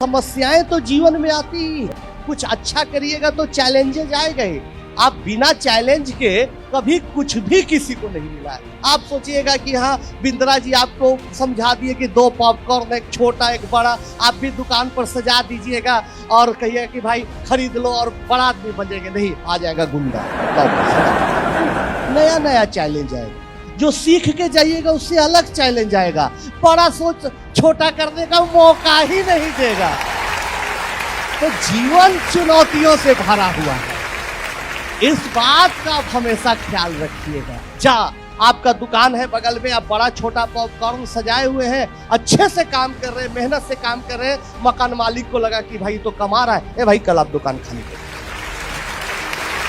समस्याएं तो जीवन में आती ही है। कुछ अच्छा करिएगा तो चैलेंजेस आएगा ही। आप बिना चैलेंज के कभी कुछ भी किसी को नहीं मिला है। आप सोचिएगा कि हाँ बिंद्रा जी आपको समझा दिए कि 2 पॉपकॉर्न, एक छोटा एक बड़ा, आप भी दुकान पर सजा दीजिएगा और कहिएगा कि भाई खरीद लो और बड़ा आदमी बनेंगे। नहीं, आ जाएगा गुंडा। नया नया चैलेंज आएगा, जो सीख के जाइएगा उससे अलग चैलेंज आएगा। बड़ा सोच छोटा करने का मौका ही नहीं देगा। तो जीवन चुनौतियों से भरा हुआ है, इस बात का आप हमेशा ख्याल रखिएगा। आपका दुकान है बगल में, आप बड़ा छोटा पॉपकॉर्न सजाए हुए हैं, अच्छे से काम कर रहे हैं, मेहनत से काम कर रहे हैं, मकान मालिक को लगा कि भाई तो कमा रहा है, भाई कल आप दुकान खाली करें।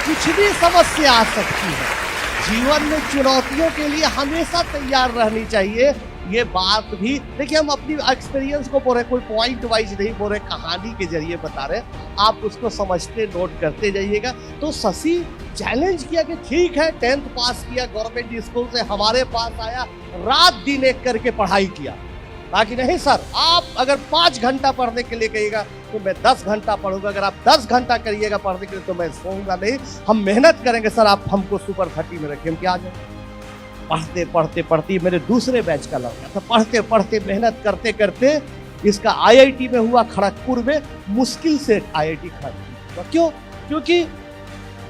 कुछ भी समस्या आ सकती है। जीवन में चुनौतियों के लिए हमेशा तैयार रहनी चाहिए। ये बात भी देखिए, हम अपनी एक्सपीरियंस को बोल रहे, कोई पॉइंट वाइज नहीं बोल रहे, कहानी के जरिए बता रहे। आप उसको समझते नोट करते जाइएगा। तो शशि चैलेंज किया कि ठीक है, 10th पास किया, गवर्नमेंट स्कूल से हमारे पास आया, रात दिन एक करके पढ़ाई किया। बाकी नहीं सर, आप अगर 5 घंटा पढ़ने के लिए कहिएगा तो मैं 10 घंटा पढ़ूंगा। अगर आप 10 घंटा करिएगा पढ़ने के लिए तो मैं सोऊंगा नहीं। हम मेहनत करेंगे सर, आप हमको सुपर 30 में रखिए, हम क्या आ जाए। पढ़ते पढ़ते पढ़ते मेरे दूसरे बैच का लग गया था। पढ़ते पढ़ते मेहनत करते करते इसका IIT में हुआ, खड़गपुर में। मुश्किल से IIT खड़गपुर हुआ। क्यों? क्योंकि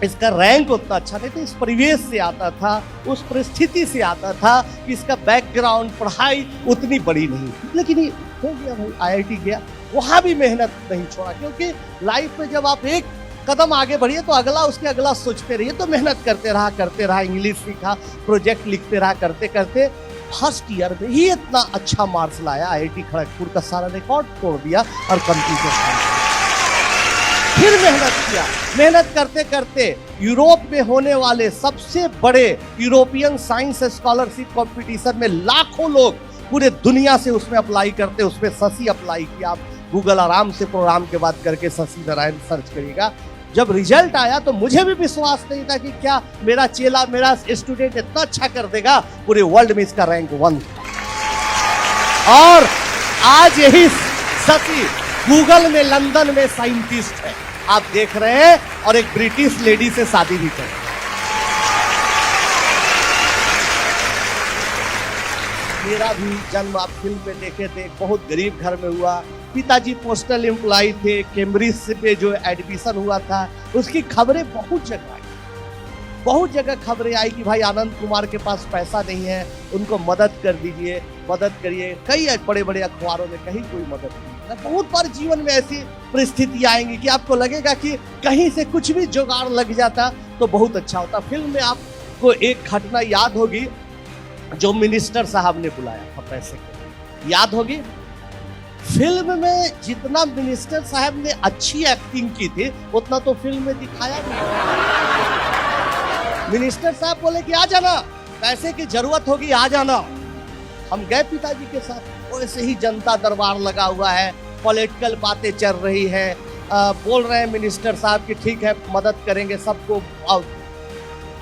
इसका रैंक उतना अच्छा नहीं था, इस परिवेश से आता था, उस परिस्थिति से आता था कि इसका बैकग्राउंड पढ़ाई उतनी बड़ी नहीं। लेकिन ये हो गया भाई, IIT गया, वहां भी मेहनत नहीं छोड़ा। क्योंकि लाइफ में जब आप एक कदम आगे बढ़िए तो अगला उसके अगला सोचते रहिए। तो मेहनत करते रहा, इंग्लिश सीखा, प्रोजेक्ट लिखते रहा, करते करते फर्स्ट ईयर में ही इतना अच्छा मार्क्स लाया, IIT खड़गपुर का सारा रिकॉर्ड तोड़ दिया और कंप्यूटर साइंस। फिर मेहनत किया, मेहनत करते करते यूरोप में होने वाले सबसे बड़े यूरोपियन साइंस स्कॉलरशिप कंपटीशन में लाखों लोग पूरे दुनिया से उसमें अप्लाई करते, उसमें शशि अप्लाई किया। आप गूगल आराम से प्रोग्राम के बाद करके शशि नारायण सर्च करिएगा। जब रिजल्ट आया तो मुझे भी विश्वास नहीं था कि क्या मेरा चेला, मेरा स्टूडेंट इतना अच्छा कर देगा। पूरे वर्ल्ड में इसका रैंक 1 था। और आज यही शशि गूगल में लंदन में साइंटिस्ट है, आप देख रहे हैं, और एक ब्रिटिश लेडी से शादी भी कर। मेरा भी जन्म आप फिल्म में देखे थे, बहुत गरीब घर में हुआ। पिताजी पोस्टल एम्प्लॉय थे, कैम्ब्रिज पे जो एडमिशन हुआ था उसकी खबरें बहुत जगह खबरें आई कि भाई आनंद कुमार के पास पैसा नहीं है, उनको मदद कर दीजिए, मदद करिए। कई बड़े बड़े अखबारों में कहीं कोई मदद नहीं। बहुत बार जीवन में ऐसी परिस्थिति आएंगी कि आपको लगेगा कि कहीं से कुछ भी जुगाड़ लग जाता तो बहुत अच्छा होता। फिल्म में आपको एक घटना याद होगी, जो मिनिस्टर साहब ने बुलाया था पैसे के, याद होगी। फिल्म में जितना मिनिस्टर साहब ने अच्छी एक्टिंग की थी उतना तो फिल्म में दिखाया नहीं। मिनिस्टर साहब बोले कि आ जाना, पैसे की जरूरत होगी, आ जाना। हम गए पिताजी के साथ, वैसे ही जनता दरबार लगा हुआ है, पॉलिटिकल बातें चल रही है। बोल रहे हैं मिनिस्टर साहब कि ठीक है मदद करेंगे, सबको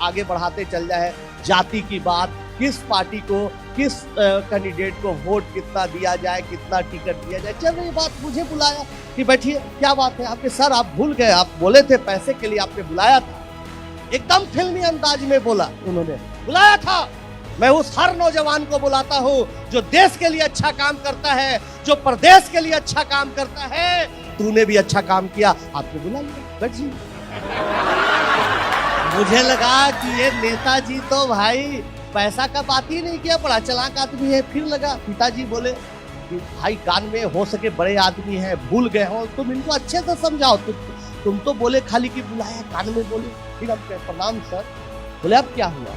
आगे बढ़ाते चल जाए। जाति की बात, किस पार्टी को, किस कैंडिडेट को वोट कितना दिया जाए, कितना टिकट दिया जाए, चल रही बात। मुझे बुलाया कि बैठिए, क्या बात है आपके सर, आप भूल गए, आप बोले थे पैसे के लिए आपने बुलाया था। एकदम फिल्मी अंदाज में बोला उन्होंने, बुलाया था। मैं उस हर नौजवान को बुलाता हूँ जो देश के लिए अच्छा काम करता है, जो प्रदेश के लिए अच्छा काम करता है। तूने भी अच्छा काम किया, आपको बुला लिया, बैठिए। मुझे लगा कि ये नेताजी तो भाई पैसा का बात ही नहीं किया, बड़ा चालाक आदमी है। फिर लगा पिताजी बोले कि भाई कान में हो सके बड़े आदमी हैं, भूल गए हो, तुम इनको अच्छे से समझाओ। तुम तो बोले खाली कि बुलाया, कान में बोले। फिर हम कहे प्रणाम सर। बोले अब क्या हुआ?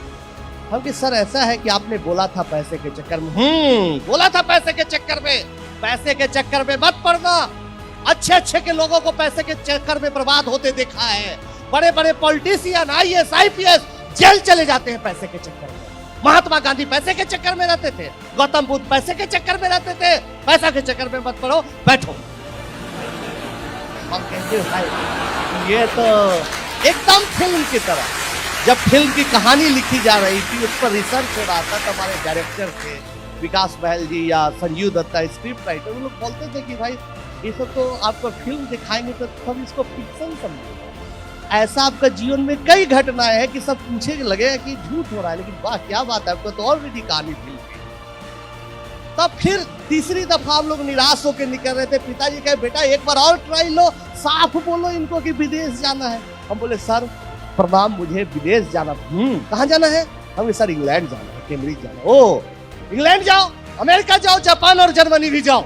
हम कि सर ऐसा है कि आपने बोला था पैसे के चक्कर में। बोला था पैसे के चक्कर में, पैसे के चक्कर में मत पड़ना। अच्छे के लोगों को पैसे के चक्कर में बर्बाद होते देखा है। बड़े बड़े पॉलिटिशियन, IAS IPS जेल चले जाते हैं पैसे के चक्कर में। महात्मा गांधी पैसे के चक्कर में रहते थे, गौतम बुद्ध पैसे के चक्कर में रहते थे। पैसा के चक्कर में मत पड़ो, बैठो। हम कहते हैं ये तो एकदम फिल्म की तरह। जब फिल्म की कहानी लिखी जा रही थी, उस पर रिसर्च हो रहा था, तो हमारे डायरेक्टर थे विकास बहल जी या संजीव दत्ता स्क्रिप्ट राइटर, वो लोग बोलते थे कि भाई ये सब तो आपको फिल्म दिखाएंगे तो सब इसको फिक्शन समझेगा। ऐसा आपका जीवन में कई घटनाएं हैं कि सब पूछे लगेगा कि झूठ हो रहा है, लेकिन वाह क्या बात है, आपको तो और भी कहानी फिल्म की। तब फिर तीसरी दफा हम लोग निराश होकर निकल रहे थे। पिताजी कहे बेटा एक बार और ट्राई लो, साफ बोलो इनको कि विदेश जाना है। हम बोले सर प्रणाम, मुझे विदेश जाना। कहाँ जाना है? हमें सर इंग्लैंड जाना है, कैम्ब्रिज जाना। ओ इंग्लैंड जाओ, अमेरिका जाओ, जापान और जर्मनी भी जाओ,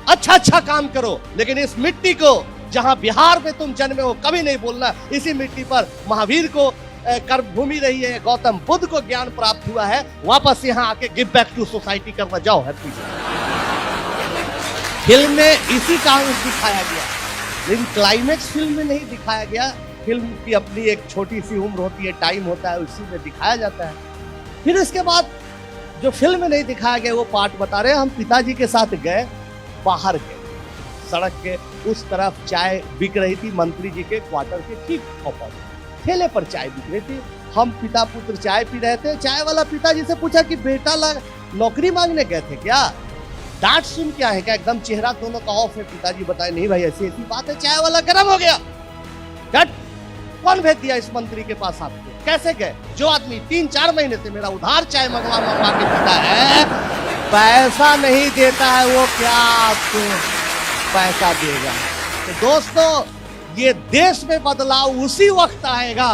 अच्छा अच्छा काम करो, लेकिन इस मिट्टी को जहां बिहार में तुम जन्मे हो कभी नहीं बोलना। इसी मिट्टी पर महावीर को कर्मभूमि रही है, गौतम बुद्ध को ज्ञान प्राप्त हुआ है, वापस यहाँ आके गिव बैक टू सोसाइटी करना। जाओ हैप्पी। फिल्म में इसी कारण दिखाया गया, लेकिन क्लाइमेक्स फिल्म में नहीं दिखाया गया। फिल्म की अपनी एक छोटी सी उम्र होती है, टाइम होता है, उसी में दिखाया जाता है। फिर इसके बाद जो फिल्म में नहीं दिखाया गया वो पार्ट बता रहे हैं। हम पिताजी के साथ गए, बाहर गए, सड़क के उस तरफ चाय बिक रही थी, मंत्री जी के क्वार्टर के ठीक ऑपोजिट ठेले पर चाय बिक रही थी। हम पिता पुत्र चाय पी रहे थे। चाय वाला पिताजी से पूछा कि बेटा नौकरी मांगने गए थे क्या? डांट सुन क्या है क्या? एकदम चेहरा दोनों का ऑफ है। पिताजी बताए नहीं भाई ऐसी ऐसी बात है। चाय वाला गर्म हो गया। कौन भेज दिया इस मंत्री के पास आपको? कैसे गए? जो आदमी 3-4 महीने से मेरा उधार चाय मंगवा के पीता है, पैसा नहीं देता है, वो क्या आपको पैसा देगा? तो दोस्तों ये देश में बदलाव उसी वक्त आएगा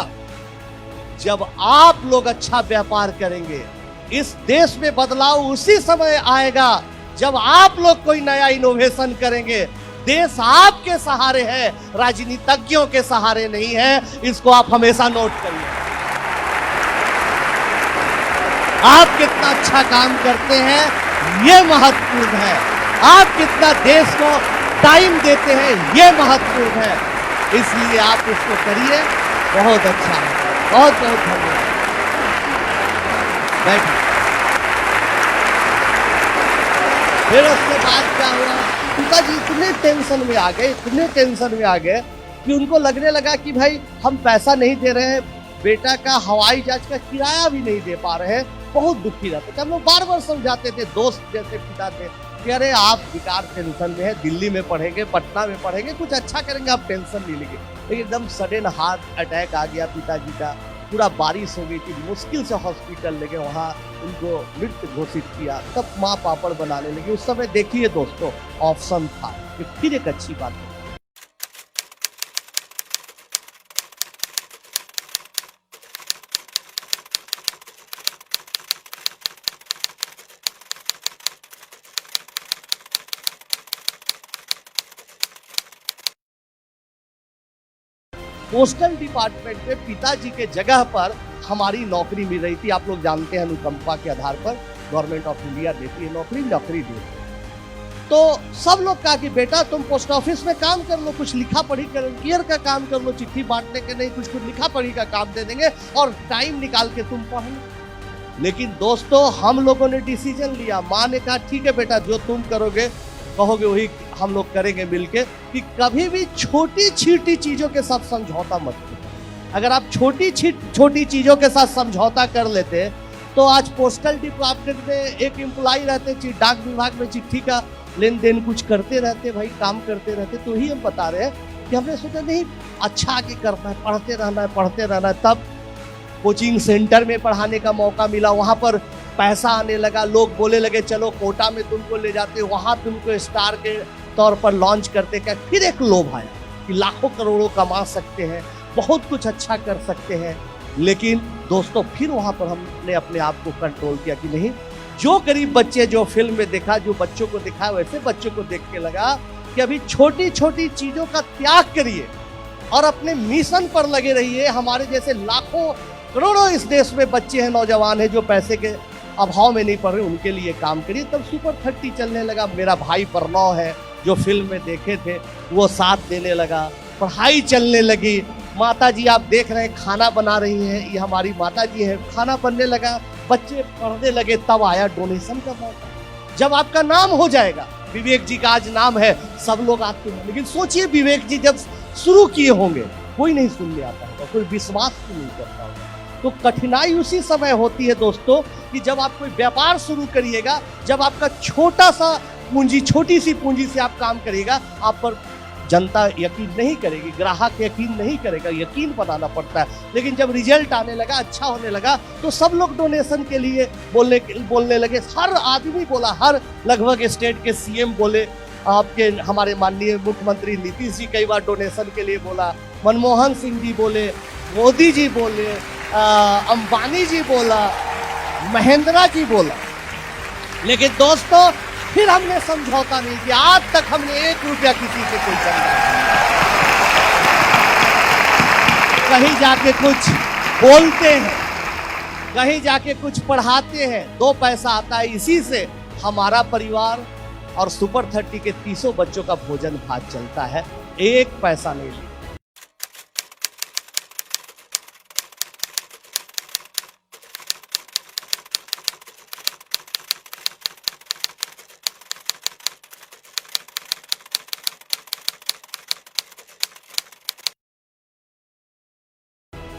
जब आप लोग अच्छा व्यापार करेंगे। इस देश में बदलाव उसी समय आएगा जब आप लोग कोई नया इनोवेशन करेंगे। देश आपके सहारे है, राजनीतिज्ञों के सहारे नहीं है। इसको आप हमेशा नोट करिए। आप कितना अच्छा काम करते हैं ये महत्वपूर्ण है। आप कितना देश को टाइम देते हैं ये महत्वपूर्ण है। इसलिए आप इसको करिए, बहुत अच्छा है। बहुत बहुत धन्यवाद। बैठिए। फिर उसके बाद क्या हुआ, पिताजी इतने टेंशन में आ गए, इतने टेंशन में आ गए कि उनको लगने लगा कि भाई हम पैसा नहीं दे रहे हैं, बेटा का हवाई जहाज का किराया भी नहीं दे पा रहे हैं। बहुत दुखी रहते थे। हम लोग बार बार समझाते थे, दोस्त जैसे पिता थे कि अरे आप बेकार टेंशन में है, दिल्ली में पढ़ेंगे, पटना में पढ़ेंगे, कुछ अच्छा करेंगे, आप टेंशन नहीं लेंगे। लेकिन एकदम सडन हार्ट अटैक आ गया पिताजी का। पूरा बारिश हो गई थी, मुश्किल से हॉस्पिटल ले गए, वहाँ उनको मृत घोषित किया। तब माँ पापड़ बनाने लगी। उस समय देखिए दोस्तों ऑप्शन था। ये फिर एक अच्छी बात है। पोस्टल डिपार्टमेंट में पिताजी के जगह पर हमारी नौकरी मिल रही थी। आप लोग जानते हैं अनुकंपा के आधार पर गवर्नमेंट ऑफ इंडिया देती है नौकरी देती है। तो सब लोग कहा कि बेटा तुम पोस्ट ऑफिस में काम कर लो, कुछ लिखा पढ़ी कर का काम कर लो, चिट्ठी बांटने के नहीं, कुछ लिखा पढ़ी का काम दे देंगे और टाइम निकाल के तुम पढ़ लो। लेकिन दोस्तों हम लोगों ने डिसीजन लिया। माँ ने कहा ठीक है बेटा, जो तुम करोगे कहोगे वही हम लोग करेंगे मिलके, कि कभी भी छोटी छोटी चीजों के साथ समझौता मत करो। अगर आप छोटी छोटी चीजों के साथ समझौता कर लेते तो आज पोस्टल डिपार्टमेंट में एक एम्प्लॉय रहते, डाक विभाग में चिट्ठी का लेन देन कुछ करते रहते, भाई काम करते रहते। तो ही हम बता रहे हैं कि हमने सोचा नहीं अच्छा आगे करना है, पढ़ते रहना है। तब कोचिंग सेंटर में पढ़ाने का मौका मिला, वहाँ पर पैसा आने लगा। लोग बोले लगे चलो कोटा में तुमको ले जाते, वहाँ तुमको स्टार के तौर पर लॉन्च करते। क्या फिर एक लोभ आया कि लाखों करोड़ों कमा सकते हैं, बहुत कुछ अच्छा कर सकते हैं। लेकिन दोस्तों फिर वहाँ पर हमने अपने आप को कंट्रोल किया कि नहीं, जो गरीब बच्चे जो फिल्म में देखा, जो बच्चों को दिखाया, वैसे बच्चों को देख के लगा कि अभी छोटी छोटी चीजों का त्याग करिए और अपने मिशन पर लगे रहिए। हमारे जैसे लाखों करोड़ों इस देश में बच्चे हैं, नौजवान हैं जो पैसे के अभाव में नहीं पढ़ रहे, उनके लिए काम करिए। तब सुपर 30 चलने लगा। मेरा भाई प्रणव है जो फिल्म में देखे थे, वो साथ देने लगा, पढ़ाई चलने लगी। माता जी आप देख रहे हैं खाना बना रही हैं, ये हमारी माता जी है, खाना बनने लगा, बच्चे पढ़ने लगे। तब आया डोनेशन का मौका। जब आपका नाम हो जाएगा, विवेक जी का आज नाम है, सब लोग आते हैं। लेकिन सोचिए विवेक जी जब शुरू किए होंगे, कोई नहीं सुनने आता होगा, कोई विश्वास नहीं करता होगा। तो कठिनाई उसी समय होती है दोस्तों कि जब आप कोई व्यापार शुरू करिएगा, जब आपका छोटा सा पूंजी, छोटी सी पूंजी से आप काम करिएगा, आप पर जनता यकीन नहीं करेगी, ग्राहक यकीन नहीं करेगा, यकीन बनाना पड़ता है। लेकिन जब रिजल्ट आने लगा, अच्छा होने लगा, तो सब लोग डोनेशन के लिए बोलने लगे। हर आदमी बोला, हर लगभग स्टेट के सीएम बोले, आपके हमारे माननीय मुख्यमंत्री नीतीश जी कई बार डोनेशन के लिए बोला, मनमोहन सिंह जी बोले, मोदी जी बोले, अंबानी जी बोला, महेंद्रा जी बोला। लेकिन दोस्तों फिर हमने समझौता नहीं किया। आज तक हमने 1 रुपया किसी से कोई चंदा नहीं। कहीं जाके कुछ बोलते हैं, कहीं जाके कुछ पढ़ाते हैं, 2 पैसा आता है, इसी से हमारा परिवार और सुपर 30 के 300 बच्चों का भोजन भात चलता है। 1 पैसा नहीं लिया।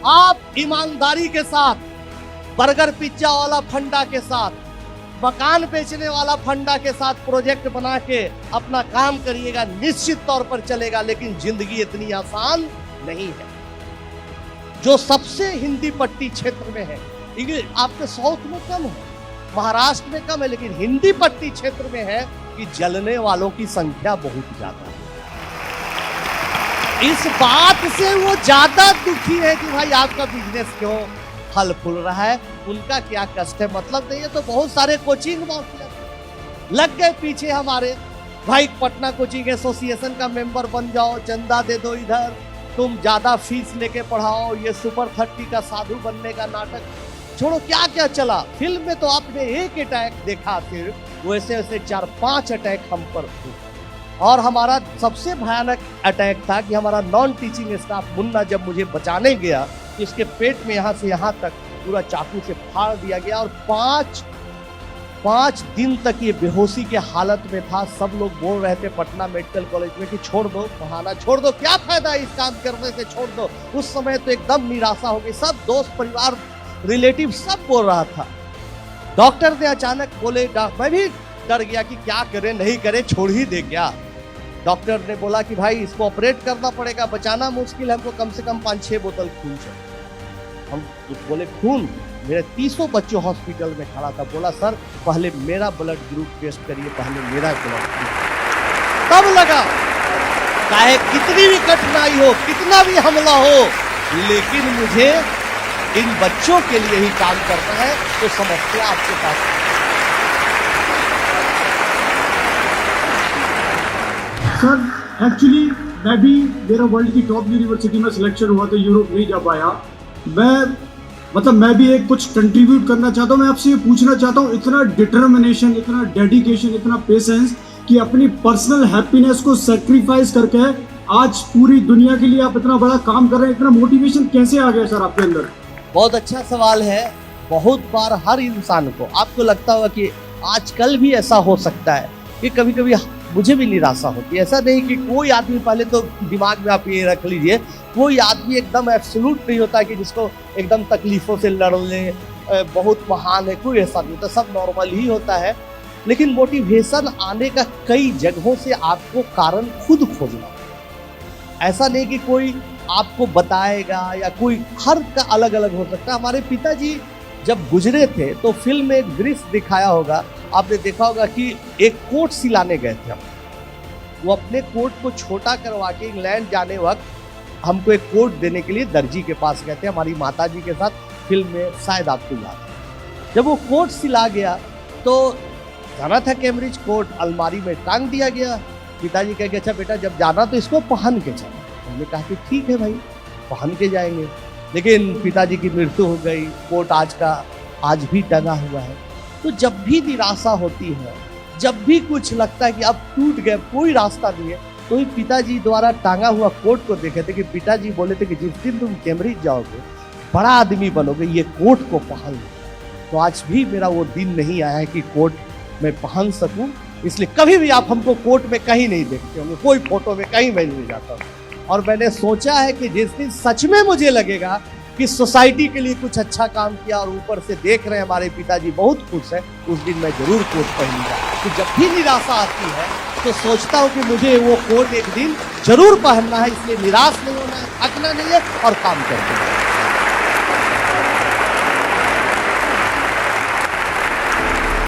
आप ईमानदारी के साथ, बर्गर पिज्जा वाला फंडा के साथ, मकान बेचने वाला फंडा के साथ प्रोजेक्ट बना के अपना काम करिएगा, निश्चित तौर पर चलेगा। लेकिन जिंदगी इतनी आसान नहीं है। जो सबसे हिंदी पट्टी क्षेत्र में है, इंग्लिश आपके साउथ में कम है, महाराष्ट्र में कम है, लेकिन हिंदी पट्टी क्षेत्र में है कि जलने वालों की संख्या बहुत ज्यादा है। इस बात से वो ज्यादा दुखी है कि भाई आपका बिजनेस क्यों फल फूल रहा है, उनका क्या कष्ट है मतलब नहीं है। तो बहुत सारे कोचिंग माफिया लग गए पीछे हमारे, भाई पटना कोचिंग एसोसिएशन का मेंबर बन जाओ, चंदा दे दो, इधर तुम ज्यादा फीस लेके पढ़ाओ, ये सुपर 30 का साधु बनने का नाटक छोड़ो। क्या क्या चला फिल्म में, तो आपने एक अटैक देखा, फिर वैसे वैसे 4-5 अटैक हम पर थे। और हमारा सबसे भयानक अटैक था कि हमारा नॉन टीचिंग स्टाफ मुन्ना जब मुझे बचाने गया, तो इसके पेट में यहाँ से यहाँ तक पूरा चाकू से फाड़ दिया गया और 5 दिन तक ये बेहोशी के हालत में था। सब लोग बोल रहे थे पटना मेडिकल कॉलेज में कि छोड़ दो पढ़ाना, छोड़ दो, क्या फायदा इस काम करने से, छोड़ दो। उस समय तो एकदम निराशा हो गई, सब दोस्त परिवार रिलेटिव सब बोल रहा था। डॉक्टर ने अचानक बोले, मैं भी डर गया कि क्या करे नहीं करे, छोड़ ही दे क्या। डॉक्टर ने बोला कि भाई इसको ऑपरेट करना पड़ेगा, बचाना मुश्किल है, हमको कम से कम 5-6 बोतल खून चाहिए। हम बोले खून, मेरे 300 बच्चों हॉस्पिटल में खड़ा था, बोला सर पहले मेरा ब्लड ग्रुप टेस्ट करिए, पहले मेरा ब्लड ग्रुप। तब लगा चाहे कितनी भी कठिनाई हो, कितना भी हमला हो, लेकिन मुझे इन बच्चों के लिए ही काम करना है। तो समस्या आपके पास सर, एक्चुअली मैं भी, मेरा वर्ल्ड की टॉप यूनिवर्सिटी में सिलेक्शन हुआ तो यूरोप नहीं जा पाया। मैं भी एक कुछ कंट्रीब्यूट करना चाहता हूँ। मैं आपसे ये पूछना चाहता हूँ, इतना डिटर्मिनेशन, इतना डेडिकेशन, इतना पेशेंस कि अपनी पर्सनल हैप्पीनेस को सेक्रीफाइस करके आज पूरी दुनिया के लिए आप इतना बड़ा काम कर रहे हैं, इतना मोटिवेशन कैसे आ गया सर आपके अंदर? बहुत अच्छा सवाल है। बहुत बार हर इंसान को, आपको लगता होगा कि आजकल भी ऐसा हो सकता है कि कभी कभी मुझे भी निराशा होती है। ऐसा नहीं कि कोई आदमी, पहले तो दिमाग में आप ये रख लीजिए, कोई आदमी एकदम एब्सोल्यूट नहीं होता कि जिसको एकदम तकलीफों से लड़ने बहुत महान है, कोई ऐसा नहीं होता, सब नॉर्मल ही होता है। लेकिन मोटिवेशन आने का कई जगहों से आपको कारण खुद खोजना होगा। ऐसा नहीं कि कोई आपको बताएगा या कोई, हर का अलग अलग हो सकता है। हमारे पिताजी जब गुजरे थे तो फिल्म में एक दृश्य दिखाया होगा, आपने देखा होगा कि एक कोट सिलाने गए थे हम। वो अपने कोट को छोटा करवा के इंग्लैंड जाने वक्त हमको एक कोट देने के लिए दर्जी के पास गए थे, हमारी माताजी के साथ। फिल्म में शायद आपको याद है, जब वो कोट सिला गया तो जाना था कैम्ब्रिज, कोट अलमारी में टांग दिया गया। पिताजी कह के अच्छा बेटा जब जाना तो इसको पहन के जाना। हमने कहा कि ठीक है भाई, पहन के जाएंगे। लेकिन पिताजी की मृत्यु हो गई, कोट आज भी टंगा हुआ है। तो जब भी निराशा होती है, जब भी कुछ लगता है कि अब टूट गए, कोई रास्ता नहीं है, तो ही पिताजी द्वारा टांगा हुआ कोट को देखे थे कि पिताजी बोले थे कि जिस दिन तुम कैम्ब्रिज जाओगे, बड़ा आदमी बनोगे, ये कोट को पहन लो। तो आज भी मेरा वो दिन नहीं आया है कि कोट मैं पहन सकूं, इसलिए कभी भी आप हमको कोट में कहीं नहीं देखते होंगे, कोई फोटो में कहीं मैं नहीं जाता हूँ। और मैंने सोचा है कि जिस दिन सच में मुझे लगेगा कि सोसाइटी के लिए कुछ अच्छा काम किया और ऊपर से देख रहे हैं हमारे पिताजी बहुत खुश है, उस दिन मैं जरूर कोट पहनूंगा। कि जब भी निराशा आती है तो सोचता हूँ कि मुझे वो कोट एक दिन जरूर पहनना है, इसलिए निराश नहीं होना है, थकना नहीं है और काम करना है।